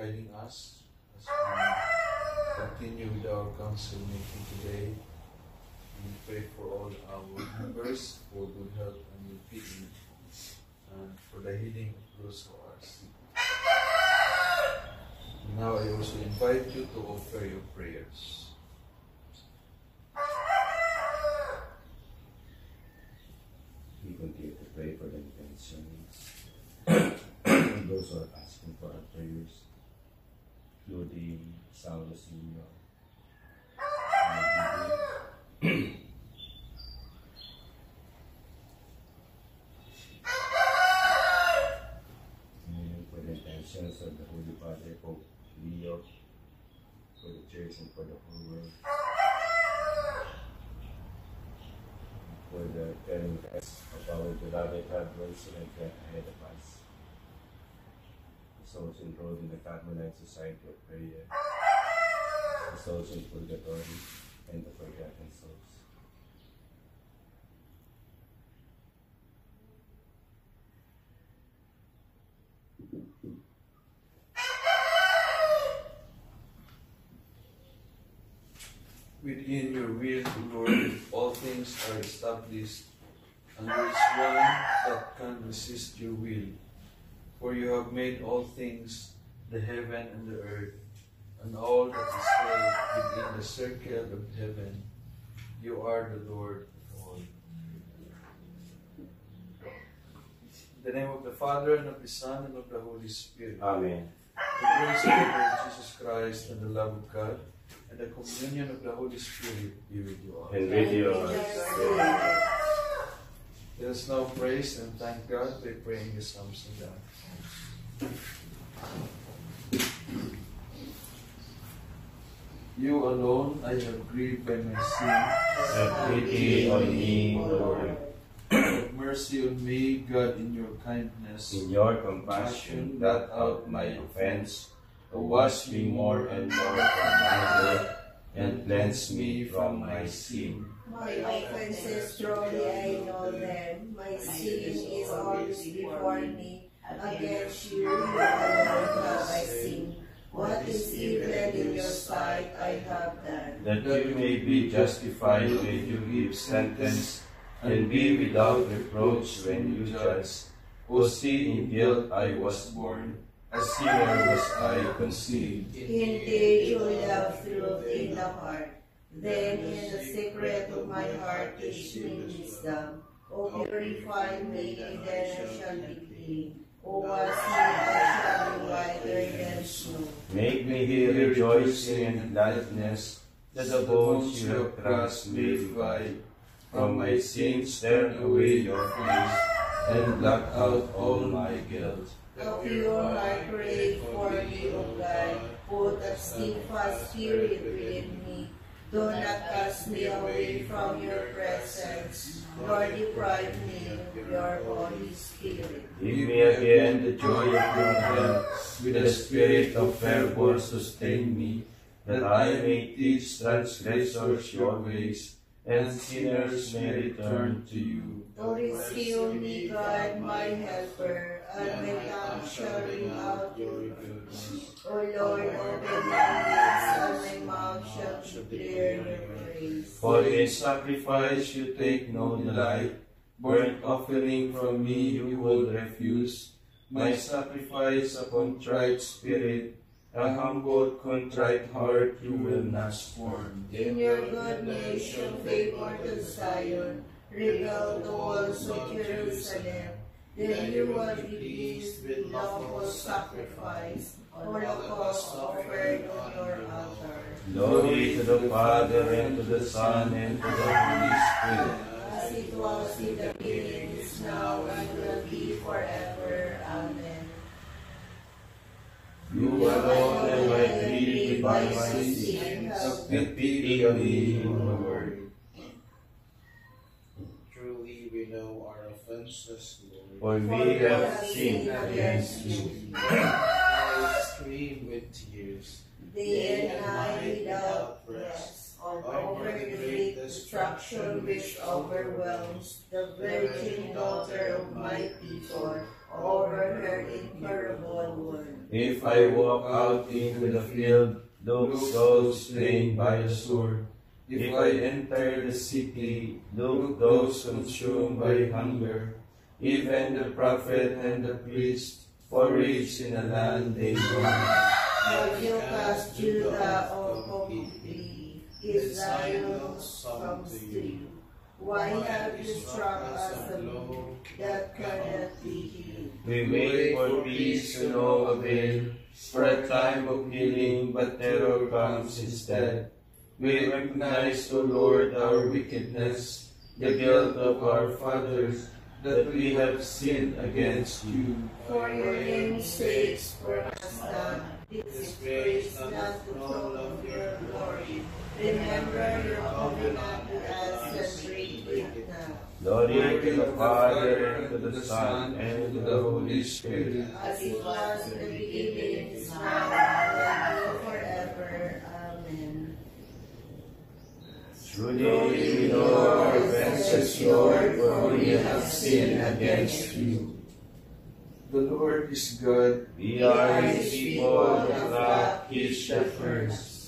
guiding us as we continue with our council meeting today. We pray for all our members for good health and well-being, and for the healing of those who are sick. Now I also invite you to offer your prayers. We continue to pray for the intentions those who are asking for our prayers, including Saulo Senior, and for the intentions of the Holy Father, Pope Leo, for the Church and for the whole world, for the caring rest of our beloved loved ones who have gone ahead of us, the souls enrolled in the Carmelite Society of Prayer, the souls in purgatory, and the forgotten souls. Within your will, Lord, all things are established, and there is one that can resist your will. For you have made all things, the heaven and the earth, and all that is held within the circle of heaven. You are the Lord of all. In the name of the Father, and of the Son, and of the Holy Spirit. Amen. The grace of the Lord Jesus Christ, and the love of God, and the communion of the Holy Spirit be with you all. And with yours. Let us now praise and thank God by praying the Psalms of God. You alone I have grieved by my sin. Have pity on me, Lord. Have mercy on me, God, in your kindness. In your compassion, blot out my offense. Wash me more and more from my guilt, and cleanse me from my sin. My offenses truly I know them. My sin is always before me. Against you alone have I sinned. What is evil in your sight I have done. That you may be justified when you give sentence, and be without reproach when you judge. O see, in guilt I was born, a sinner was I conceived. Indeed, you love truth in the heart. Then in the secret of my heart teach me wisdom. O purify me, and then I shall be clean. O wash me, I shall be whiter than snow. Make me hear rejoicing and gladness, that the bones you have crushed may revive. From my sins turn away your face, and blot out all my guilt. A pure heart create for me, O God. Put a steadfast spirit within me. Do not cast me away from your presence, nor deprive me of your Holy Spirit. Give me again the joy of your help, with the spirit of fervor sustain me, that I may teach transgressors your ways, and sinners may return to you. O rescue me, God, my helper, and my tongue shall ring out your goodness. O Lord, open my lips, and my mouth shall declare your praise. For in sacrifice you take no delight, burnt offering from me you will refuse. My sacrifice a contrite spirit, a humble contrite heart you will not scorn. In your goodness show favor to Zion, rebuild the walls of Jerusalem. Then you will be pleased with lawful sacrifice, holocaust offered on your altar. Glory to the Father, and to the Son, and to the Holy Spirit. As it was in the beginning, is now, and will be forever. Amen. You alone am I grieved by my sin. Have pity on me, Lord. Truly we know our offenses, Lord. For we have sinned against you. I stream with tears. Day and night without rest, over the great destruction which overwhelms the virgin daughter of my people, over her incurable word. If I walk out into the field, look those slain by the sword. If I enter the city, look those consumed by hunger. Even the prophet and the priest forage in a land they know. Have you cast Judah all completely? Is Zion comes to you? Why have you struck us a blow that cannot be healed? We wait for peace to no avail, for a time of healing, but terror comes instead. We recognize, O Lord, our wickedness, the guilt of our fathers, that we have sinned against you. For your name's sake, for us done, disgrace not the throne of your glory. Remember your covenant with us and break it not. Glory to the Father, and to the Son, and to the Holy Spirit. As it was in the beginning, is now, and will forever. Amen. Truly we know our offenses, Lord, for we have sinned against you. The Lord is good. We are His people, the flock, His shepherds.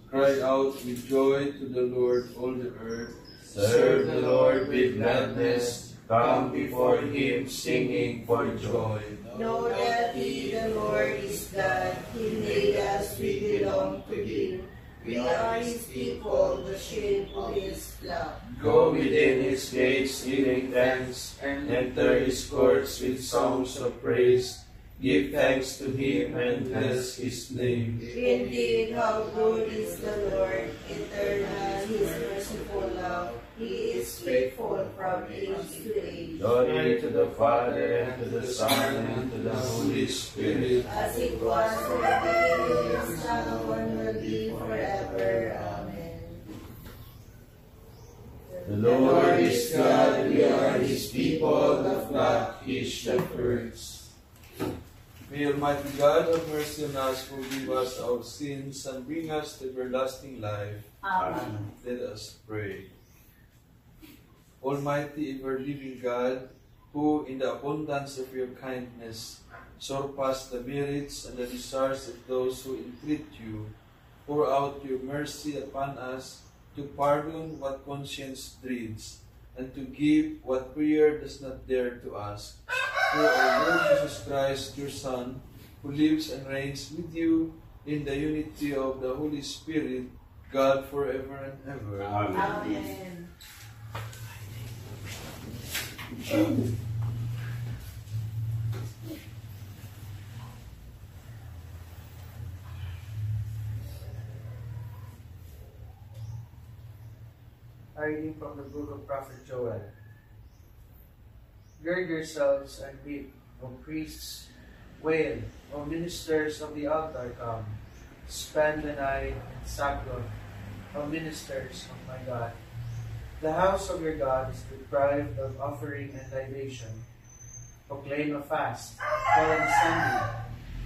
Cry out with joy to the Lord, all the earth. Serve the Lord with gladness. Come before Him singing for joy. Know that He, the Lord, is God. He made us, we belong to Him. We are His people, the sheep of His flock. Go within His gates giving thanks, and enter His courts with songs of praise. Give thanks to Him and bless His name. Indeed, how good is the Lord, eternal His merciful love. He is faithful from age to age. Glory to the Father, and to the Son, and to the Holy Spirit. As it was in the beginning, is now, and will be forever. Amen. The Lord is God, we are His people, the flock, His shepherds. May Almighty God have mercy on us, forgive us our sins, and bring us to everlasting life. Amen. Let us pray. Almighty, ever-living God, who in the abundance of your kindness surpass the merits and the desires of those who entreat you, pour out your mercy upon us to pardon what conscience dreads, and to give what prayer does not dare to ask. Through our Lord Jesus Christ, your Son, who lives and reigns with you in the unity of the Holy Spirit, God forever and ever. Amen. A reading from the book of Prophet Joel. Gird yourselves and weep, O priests, wail, O ministers of the altar, come. Spend the night in sackcloth, O ministers of my God. The house of your God is deprived of offering and libation. Proclaim a fast, call an assembly,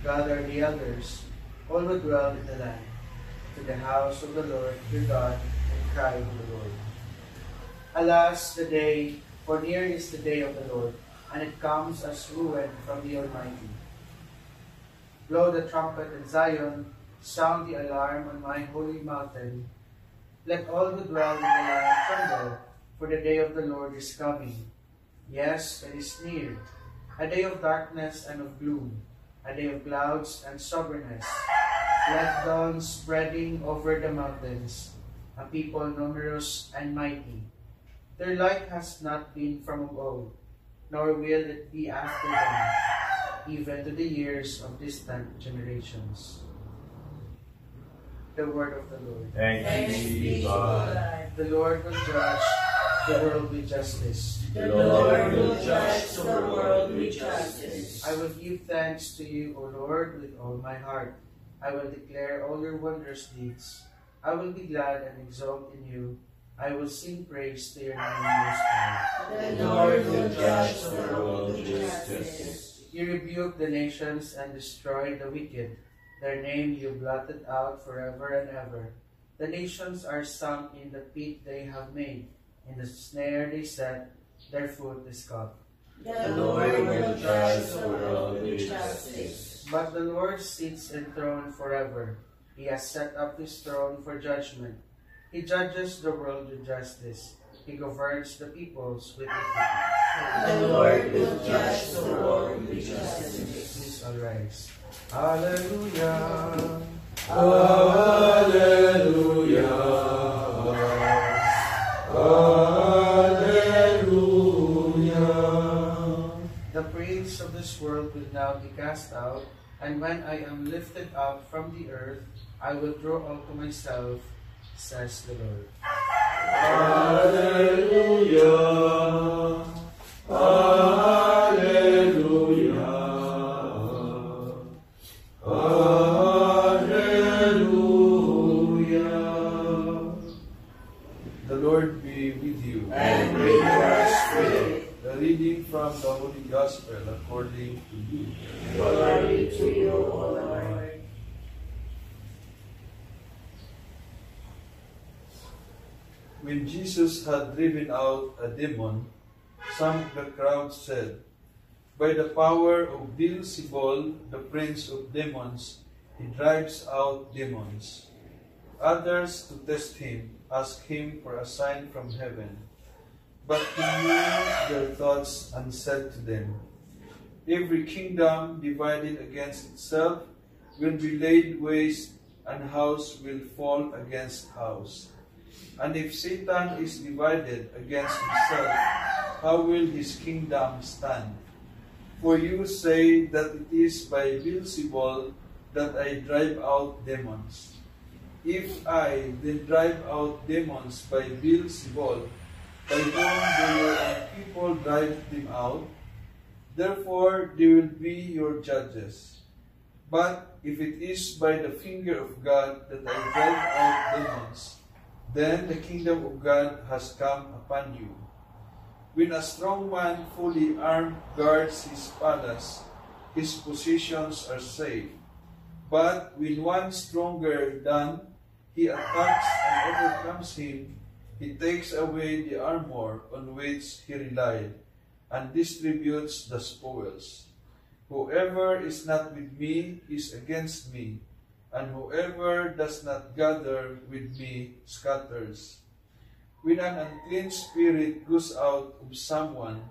gather the elders, all who dwell in the land, to the house of the Lord your God, and cry to the Lord. Alas, the day, for near is the day of the Lord, and it comes as ruin from the Almighty. Blow the trumpet in Zion, sound the alarm on my holy mountain. Let all who dwell in the land tremble, for the day of the Lord is coming. Yes, it is near, a day of darkness and of gloom, a day of clouds and soberness. Like dawn spreading over the mountains, a people numerous and mighty. Their light has not been from of old, nor will it be after them, even to the years of distant generations. The word of the Lord. Thanks be to God. The Lord will judge the world with justice. The Lord will judge the world with justice. I will give thanks to you, O Lord, with all my heart. I will declare all your wondrous deeds. I will be glad and exult in you. I will sing praise to your name, Most High. The Lord will judge the world with justice. You rebuke the nations and destroy the wicked. Their name you blotted out forever and ever. The nations are sunk in the pit they have made. In the snare they set, their foot is caught. The Lord will judge the world with justice. But the Lord sits enthroned forever. He has set up his throne for judgment. He judges the world with justice. He governs the peoples with equity. The Lord will judge the world with justice. Please all rise. Hallelujah. Hallelujah. Hallelujah. The prince of this world will now be cast out, and when I am lifted up from the earth, I will draw all to myself, says the Lord. Hallelujah. Hallelujah. Hallelujah. The Lord be with you. And with your spirit. The reading from the Holy Gospel according to Luke. Glory to you, O Lord. When Jesus had driven out a demon, some of the crowd said, "By the power of Beelzebul, the prince of demons, he drives out demons." Others, to test him, asked him for a sign from heaven. But he knew their thoughts and said to them, "Every kingdom divided against itself will be laid waste, and house will fall against house. And if Satan is divided against himself, how will his kingdom stand? For you say that it is by Beelzebul that I drive out demons. If I then drive out demons by Beelzebul, by whom do your own people drive them out? Therefore they will be your judges. But if it is by the finger of God that I drive out demons, then the kingdom of God has come upon you. When a strong man fully armed guards his palace, his possessions are safe. But when one stronger than he attacks and overcomes him, he takes away the armor on which he relied and distributes the spoils. Whoever is not with me is against me, and whoever does not gather with me scatters. When an unclean spirit goes out of someone,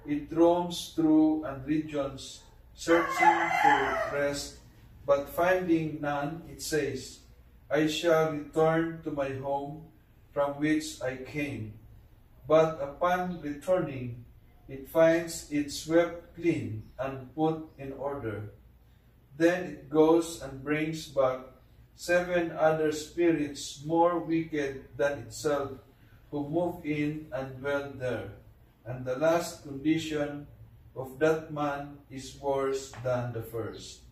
it roams through and regions, searching for rest, but finding none, it says, "I shall return to my home from which I came." But upon returning, it finds it swept clean and put in order. Then it goes and brings back 7 other spirits more wicked than itself, who move in and dwell there. And the last condition of that man is worse than the first.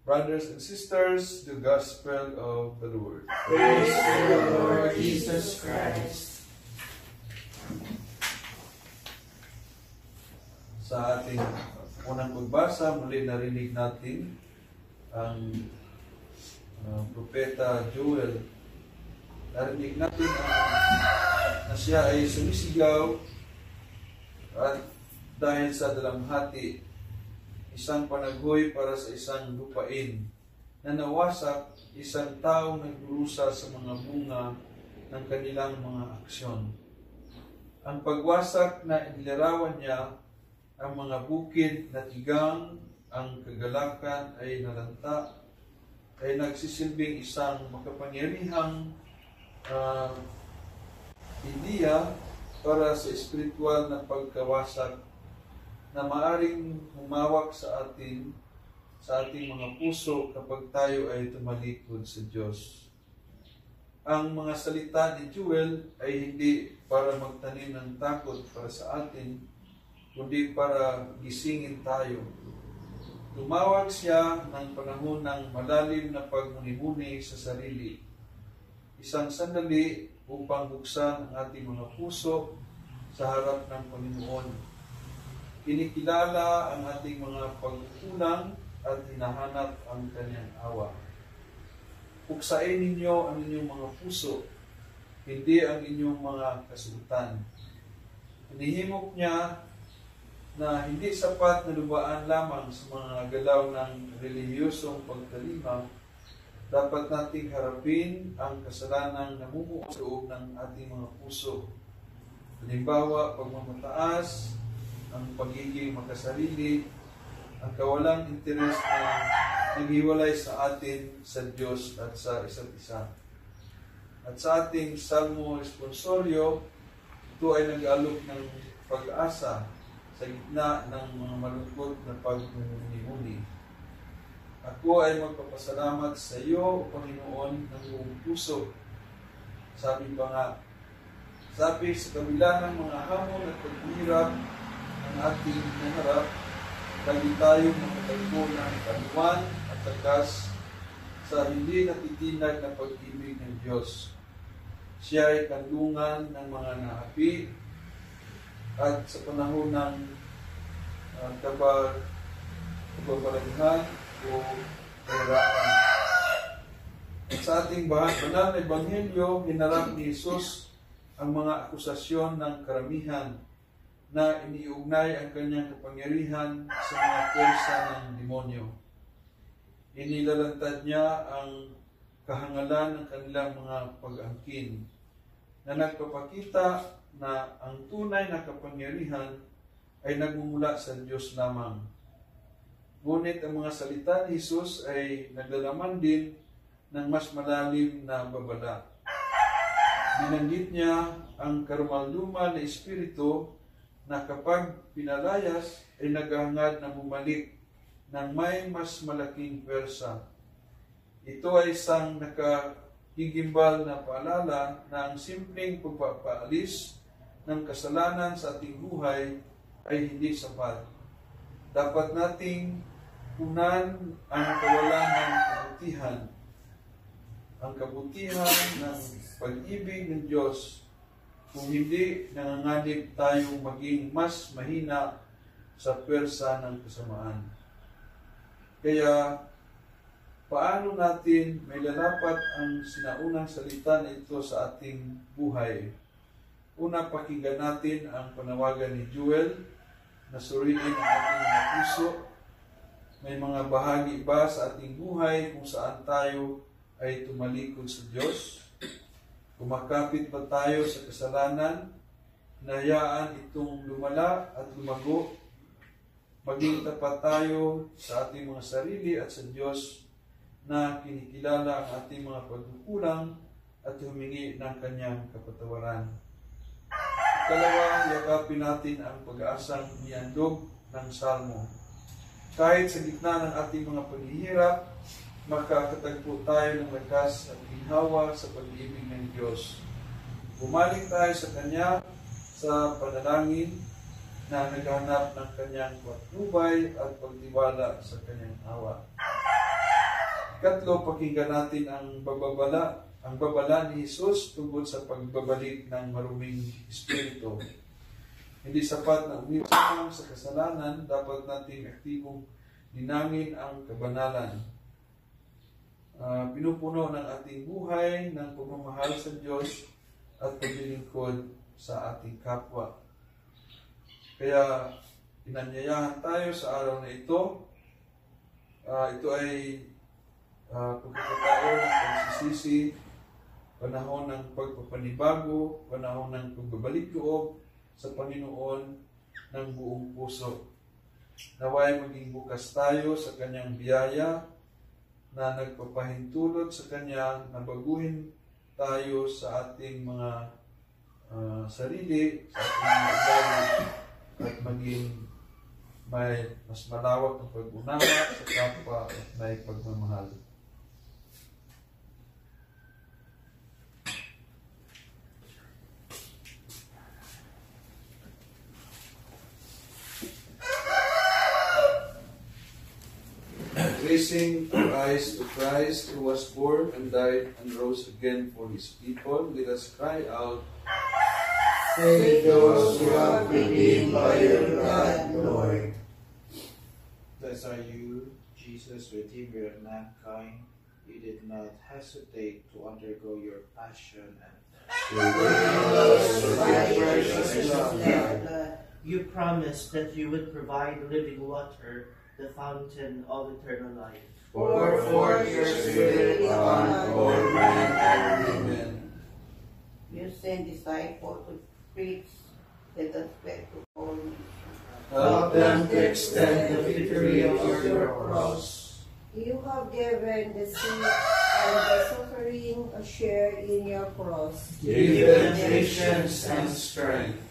Brothers and sisters, the Gospel of the Lord. Praise to the Lord Jesus Christ. Sa ating unang pagbasa, muli narinig natin ang Propeta Joel. Narinig natin na siya ay sumisigaw at dahil sa dalamhati, isang panaghoy para sa isang lupain na nawasak, isang taong nagdurusa sa mga bunga ng kanilang mga aksyon. Ang pagwasak na inilarawan niya ang mga bukid na tigang, ang kagalakan ay nalanta, ay nagsisilbing isang makapangyarihang ideya para sa espiritual na pagkawasak na maaring humawak sa ating mga puso kapag tayo ay tumalikod sa Diyos. Ang mga salita ni Joel ay hindi para magtanim ng takot para sa atin, kundi para gisingin tayo. Tumawag siya ng panahon ng malalim na pagmuni-muni sa sarili. Isang sandali upang buksan ang ating mga puso sa harap ng Panginoon. Kinikilala ang ating mga pagkukulang at hinahanap ang kanyang awa. Puksain ninyo ang inyong mga puso, hindi ang inyong mga kasuotan. Hinihimok niya na hindi sapat na lubaan lamang sa mga galaw ng relihiyosong pagkalima, dapat nating harapin ang kasalanang namumuo sa loob ng ating mga puso. Halimbawa, pagmamataas, ang pagiging makasarili, ang kawalang interes na naghiwalay sa atin sa Diyos at sa isa't isa. At sa ating Salmo Responsorio, ito ay nag-aalok ng pag-asa sa gitna ng mga malungkot na pagmumuni-muni. Ako ay magpapasalamat sa iyo, Panginoon, ng buong puso. Sabi pa nga, sabi sa kabila ng mga hamon at paghihirap ng ating nangarap, lagi tayong makatagpo ng kaluwan at tagas sa hindi natitinag na pag-ibig ng Diyos. Siya ay kanlungan ng mga naapi at sa panahon ng kababalaghan o kahirapan. At sa ating banal na Ebanghelyo, hinarap ni Jesus ang mga akusasyon ng karamihan na iniugnay ang kanyang kapangyarihan sa mga pwersa ng demonyo. Inilalantad niya ang kahangalan ng kanilang mga pag-angkin na nagpapakita na ang tunay na kapangyarihan ay nagmumula sa Diyos lamang. Ngunit ang mga salita ni Jesus ay naglalaman din ng mas malalim na babala. Binanggit niya ang karumalduman na espiritu na kapag pinalayas ay naghahangad na bumalik ng may mas malaking pwersa. Ito ay isang nakahigimbal na paalala na ang simpleng pagpapaalis ng kasalanan sa ating buhay ay hindi sapat. Dapat nating punan ang kawalan ng kabutihan. Ang kabutihan ng pag-ibig ng Diyos, kung hindi nanganganib tayong maging mas mahina sa pwersa ng kasamaan. Kaya, paano natin may lalapat ang sinaunang salita na ito sa ating buhay? Una, pakinggan natin ang panawagan ni Joel na suriin ang ating mga puso. May mga bahagi ba sa ating buhay kung saan tayo ay tumalikod sa Diyos? Kumakapit ba tayo sa kasalanan? Hinahayaan itong lumala at lumago? Maging tapat tayo sa ating mga sarili at sa Diyos na kinikilala ang ating mga pagkukulang at humingi ng kanyang kapatawaran. Ikalawa, yakapin natin ang pag-aasang niandog ng Salmo. Kahit sa gitna ng ating mga paghihirap, makakatagpo tayo ng lakas at ginhawa sa pag-ibig ng Diyos. Bumaling tayo sa Kanya sa panalangin na naghahanap ng Kanyang patnubay at pagtiwala sa Kanyang awa. Ikatlo, pakinggan natin ang babala ni Jesus tungkol sa pagbabalik ng maruming espiritu. Hindi sapat na umiwas sa kasalanan, dapat nating aktibong dinangin ang kabanalan. Pinupuno ng ating buhay ng pagmamahal sa Diyos at paglilingkod sa ating kapwa. Kaya inanyayahan tayo sa araw na ito. Ito ay pagkakataon ng pagsisisi, panahon ng pagpapanibago, panahon ng pagbabalik loob sa Panginoon ng buong puso. Naway maging bukas tayo sa Kanyang biyaya na nagpapahintulot sa Kanya na baguhin tayo sa ating mga sarili, sa ating mga ugali, at maging may mas malawak na pag-unawa sa kapwa at may pagmamahal. Raising our eyes to Christ, who was born and died and rose again for His people, let us cry out, Save those who are redeemed by your blood, Lord. Blessed are you, Jesus, Redeemer of mankind. You did not hesitate to undergo your passion and By your precious blood, You promised that you would provide living water, the fountain of eternal life. Pour forth your Spirit on all mankind. Amen. You send disciples to preach the gospel to all nations. Help them to extend the victory of your cross. You have given the sick and the suffering a share in your cross. Give them patience and strength.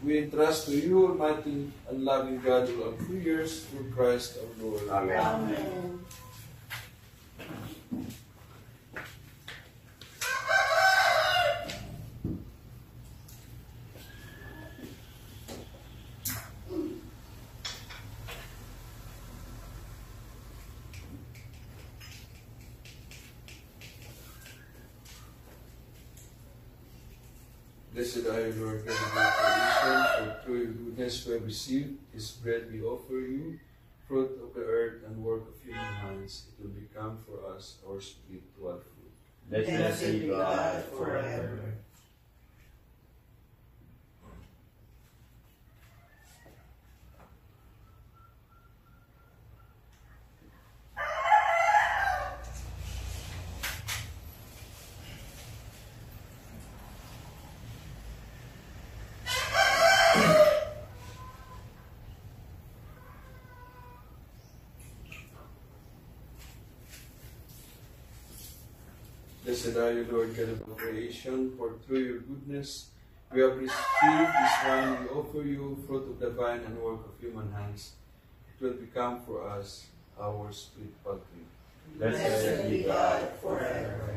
We entrust to you, Almighty and loving God, all our prayers through Christ our Lord. Amen. Amen. Blessed are you, Lord God of our creation, for through your goodness we have received this bread we offer you, fruit of the earth and work of human hands. It will become for us our spiritual food. Blessed be God forever. Blessed are you, Lord God of all creation, for through your goodness we have received this wine we offer you, fruit of the vine and work of human hands. It will become for us our spiritual food. Blessed be God forever.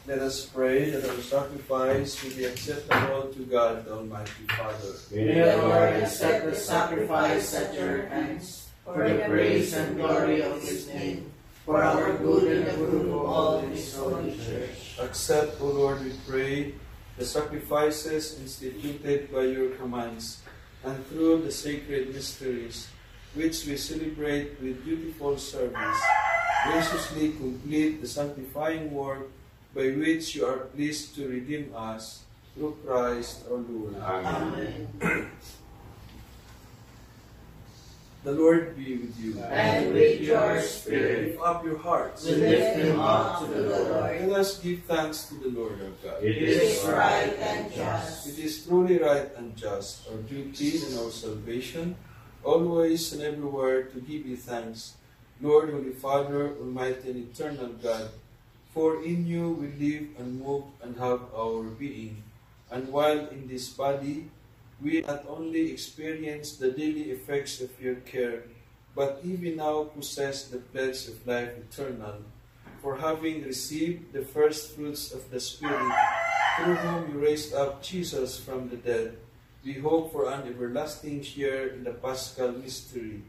Let us pray that our sacrifice will be acceptable to God, the Almighty Father. May May the Lord accept the sacrifice at your hands, for the praise and glory of his name, for our good and the good of all his holy church. Accept, O Lord, we pray, the sacrifices instituted by your commands, and through the sacred mysteries, which we celebrate with dutiful service, graciously complete the sanctifying work by which you are pleased to redeem us through Christ our Lord. Amen. Amen. The Lord be with you. And with your spirit, Lift up your hearts. we lift him up to the Lord. Let us give thanks to the Lord our God. It It is right and just. It is truly right and just, our duty and our salvation, always and everywhere to give you thanks, Lord, Holy Father, Almighty and Eternal God. For in you we live and move and have our being. And while in this body, we not only experience the daily effects of your care, but even now possess the pledge of life eternal. For having received the first fruits of the Spirit, through whom you raised up Jesus from the dead, we hope for an everlasting share in the Paschal mystery.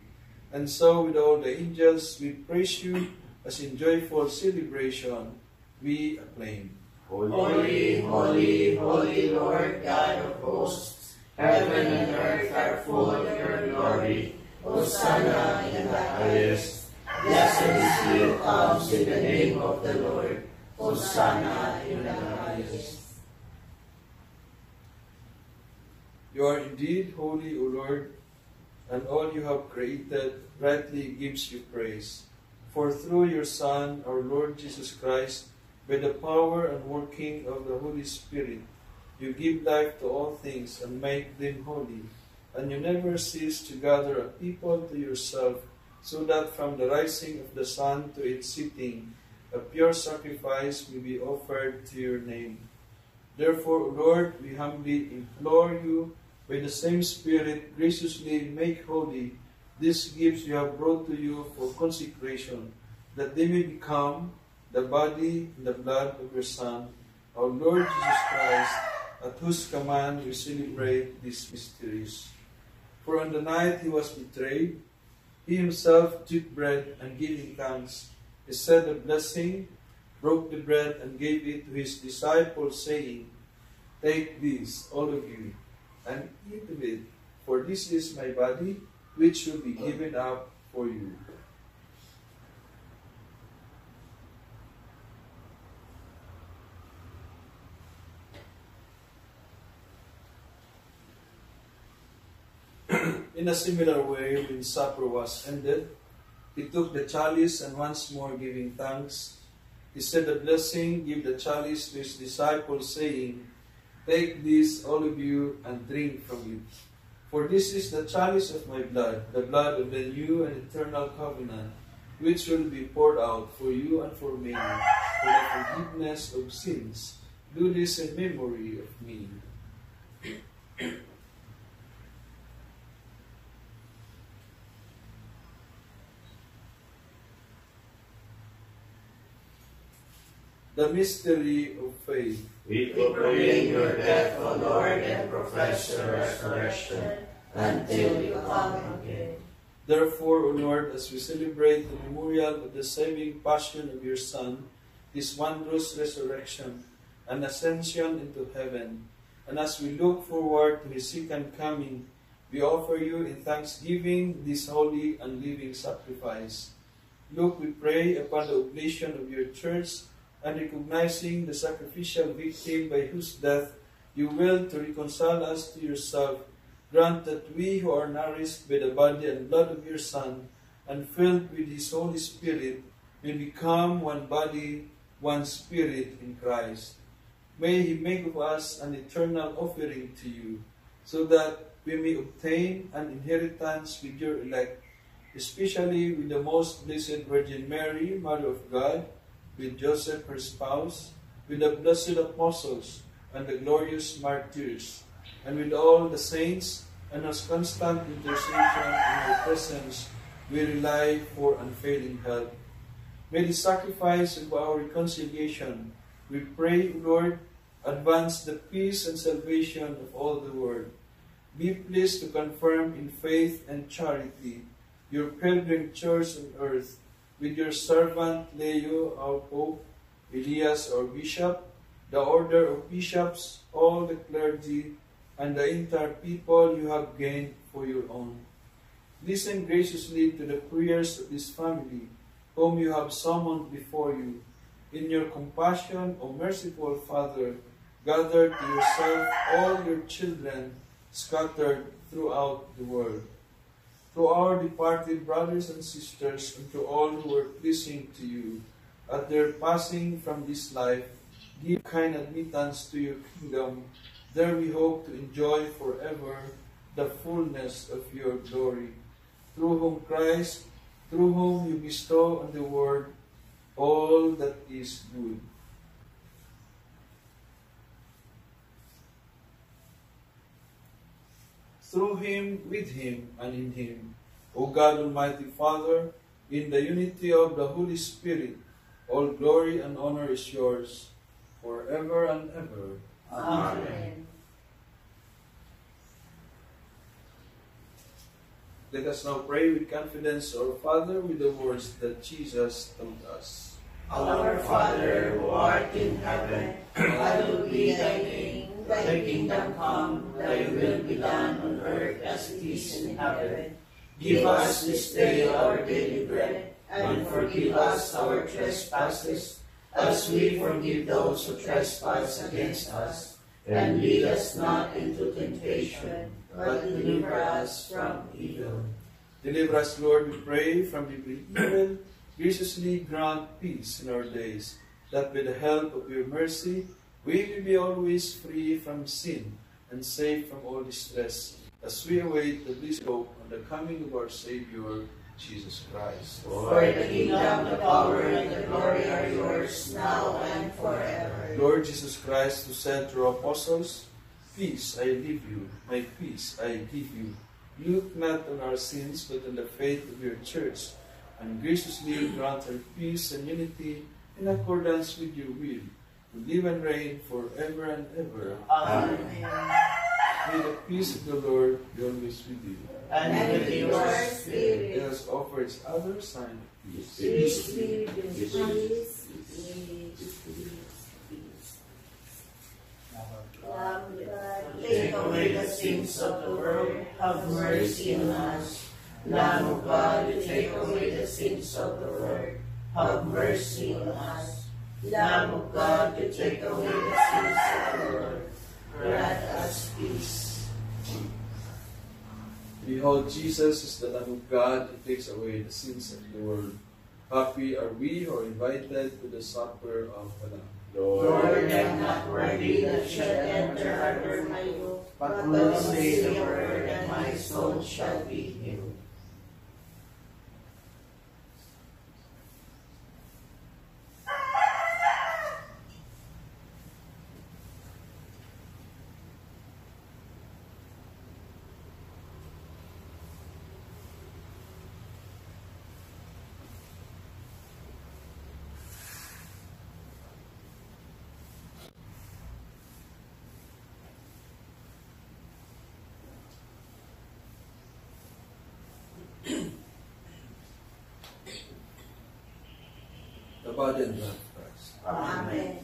And so with all the angels, we praise you as in joyful celebration, we acclaim. Holy, holy, holy Lord God of hosts, heaven and earth are full of your glory. Hosanna in the highest. Blessed is he who comes in the name of the Lord. Hosanna in the highest. You are indeed holy, O Lord, and all you have created rightly gives you praise. For through your Son, our Lord Jesus Christ, by the power and working of the Holy Spirit, you give life to all things and make them holy. And you never cease to gather a people to yourself, so that from the rising of the sun to its setting, a pure sacrifice may be offered to your name. Therefore, O Lord, we humbly implore you, by the same Spirit, graciously make holy these gifts you have brought to you for consecration, that they may become the body and the blood of your Son, our Lord Jesus Christ, at whose command we celebrate these mysteries. For on the night he was betrayed, he himself took bread and giving thanks, he said a blessing, broke the bread and gave it to his disciples, saying, "Take this, all of you, and eat of it, for this is my body, which will be given up for you." In a similar way, when supper was ended, he took the chalice, and once more giving thanks, he said a blessing, gave the chalice to his disciples, saying, "Take this, all of you, and drink from it. For this is the chalice of my blood, the blood of the new and eternal covenant, which will be poured out for you and for many, for the forgiveness of sins. Do this in memory of me." The mystery of faith. We proclaim your death, O Lord, and profess your resurrection until you come again. Therefore, O Lord, as we celebrate the memorial of the saving passion of your Son, his wondrous resurrection and ascension into heaven, and as we look forward to his second coming, we offer you in thanksgiving this holy and living sacrifice. Look, we pray, upon the oblation of your church, and recognizing the sacrificial victim by whose death you willed to reconcile us to yourself, grant that we who are nourished by the body and blood of your Son, and filled with his Holy Spirit, may become one body, one spirit in Christ. May he make of us an eternal offering to you, so that we may obtain an inheritance with your elect, especially with the most blessed Virgin Mary, Mother of God, with Joseph her spouse, with the blessed apostles and the glorious martyrs, and with all the saints, and as constant intercession in your presence we rely for unfailing help. May the sacrifice of our reconciliation, we pray, Lord, advance the peace and salvation of all the world. Be pleased to confirm in faith and charity your pilgrim church on earth, with your servant Leo, our Pope, Elias, our Bishop, the order of bishops, all the clergy, and the entire people you have gained for your own. Listen graciously to the prayers of this family, whom you have summoned before you. In your compassion, O merciful Father, gather to yourself all your children scattered throughout the world. To our departed brothers and sisters, and to all who were pleasing to you, at their passing from this life, give kind admittance to your kingdom. There we hope to enjoy forever the fullness of your glory. Through whom you bestow on the world all that is good. Through him, with him, and in him, O God, Almighty Father, in the unity of the Holy Spirit, all glory and honor is yours, forever and ever. Amen. Let us now pray with confidence to our Father with the words that Jesus taught us. Our Father, who art in heaven, hallowed be thy name. Thy kingdom come, thy will be done on earth as it is in heaven. Give us this day our daily bread, and forgive us our trespasses, as we forgive those who trespass against us. And lead us not into temptation, but deliver us from evil. Deliver us, Lord, we pray, from every evil. Graciously grant peace in our days, that by the help of your mercy, we will be always free from sin and safe from all distress, as we await the blessed hope and the coming of our Savior, Jesus Christ. For the kingdom, the power, and the glory are yours, now and forever. Lord Jesus Christ, who said to our apostles, "Peace I leave you, my peace I give you. Look not on our sins, but on the faith of your church, and graciously grant her peace and unity in accordance with your will, to live and reign forever and ever." Amen. May the peace of the Lord be always with you. And with your spirit. Let us offer each other sign of peace. Peace be with you. Peace. Lamb of God, take away the sins of the world, have mercy on us. Lamb of God, take away the sins of the world, have mercy on us. Lamb of God, take away the sins of the world, grant us peace. Behold, Jesus is the Lamb of God who takes away the sins of the world. Happy are we who are invited to the supper of the Lamb. Lord, I am not worthy that you should enter under my roof, but only say the word, and my soul shall be healed. The body and blood of Christ. Amen.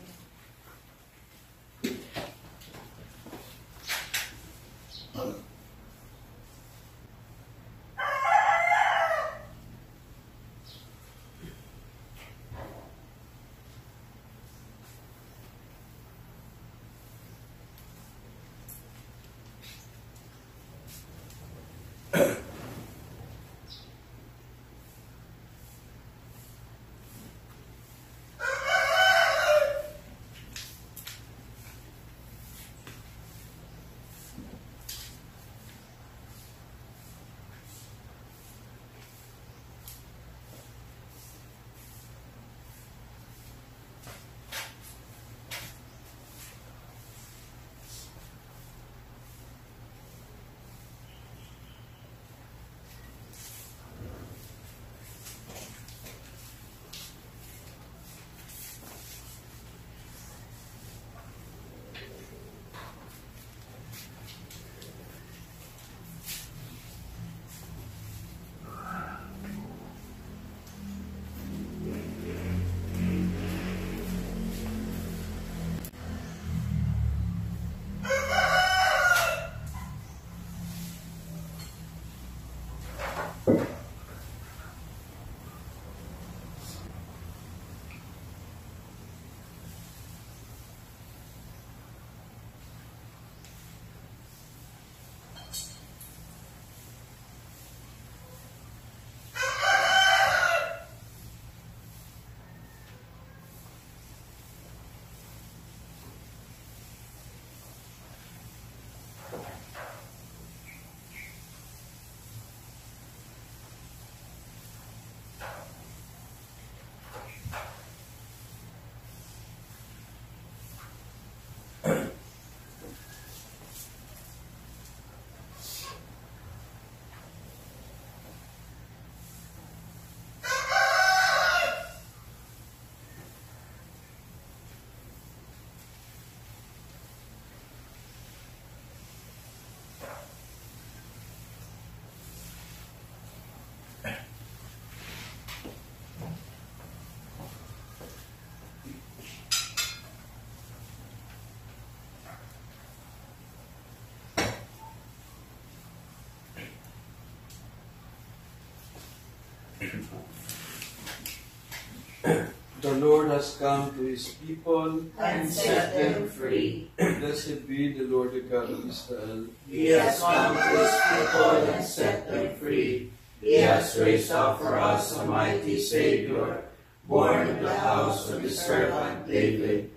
The Lord has come to his people And set them free. Blessed be the Lord, the God of Israel. He has come to his people and set them free. He has raised up for us a mighty Savior, born of the house of his servant David.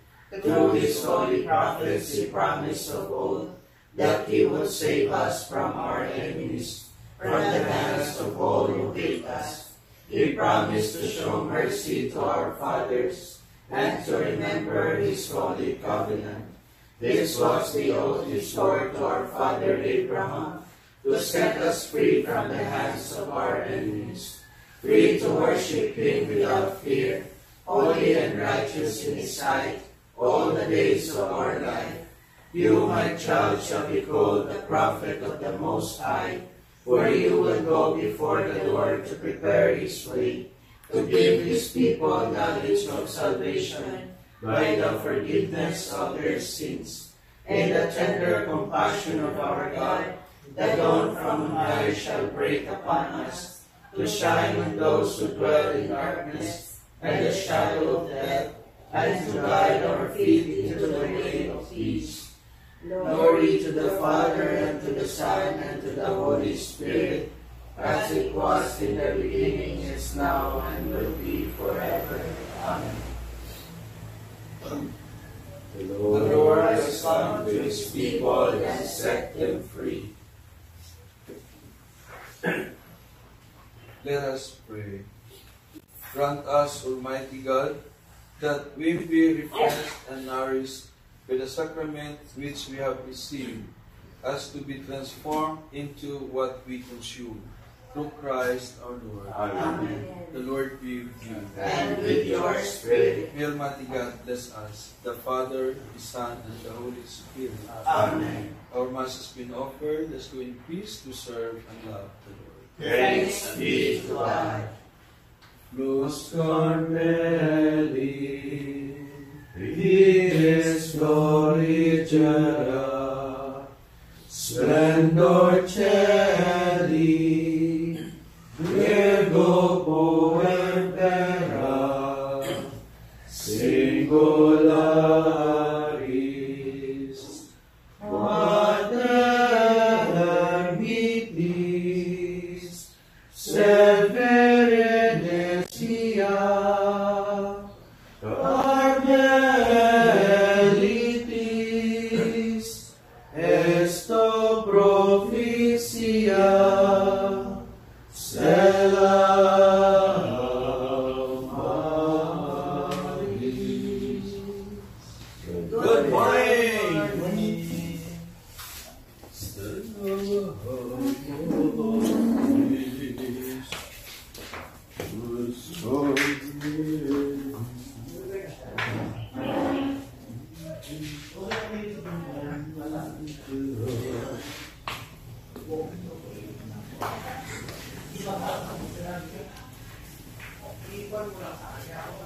Through his holy prophets he promised of old that he would save us from our enemies, from the hands of all who hate us. He promised to show mercy to our fathers and to remember his holy covenant. This was the oath he swore to our father Abraham, to set us free from the hands of our enemies, free to worship him without fear, holy and righteous in his sight, all the days of our life. You, my child, shall be called the prophet of the Most High, for you will go before the Lord to prepare his way, to give his people knowledge of salvation by the forgiveness of their sins, and the tender compassion of our God. The dawn from high shall break upon us, to shine on those who dwell in darkness and the shadow of death, and to guide our feet into the way of peace. Glory to the Father, and to the Son, and to the Holy Spirit, as it was in the beginning, is now, and will be forever. Amen. The The Lord Lord has come to his people and set them free. Let us pray. Grant us, Almighty God, that we be refreshed and nourished by the sacrament which we have received, as to be transformed into what we consume. Through Christ our Lord. Amen. The Lord be with you. And with your spirit. May Almighty God bless us, the Father, the Son, and the Holy Spirit. Amen. Our Mass has been offered. Let's go in peace to serve and love the Lord. Thanks be to God. Luz Carmeli, Dies Florigera, Splendor Celi, Virgo Puerbera, Singularis, Mater Vitis, Severenesia, Carmelitis, esto proficia, Selam Maris. Good morning. Iwan mo lang sa kanya.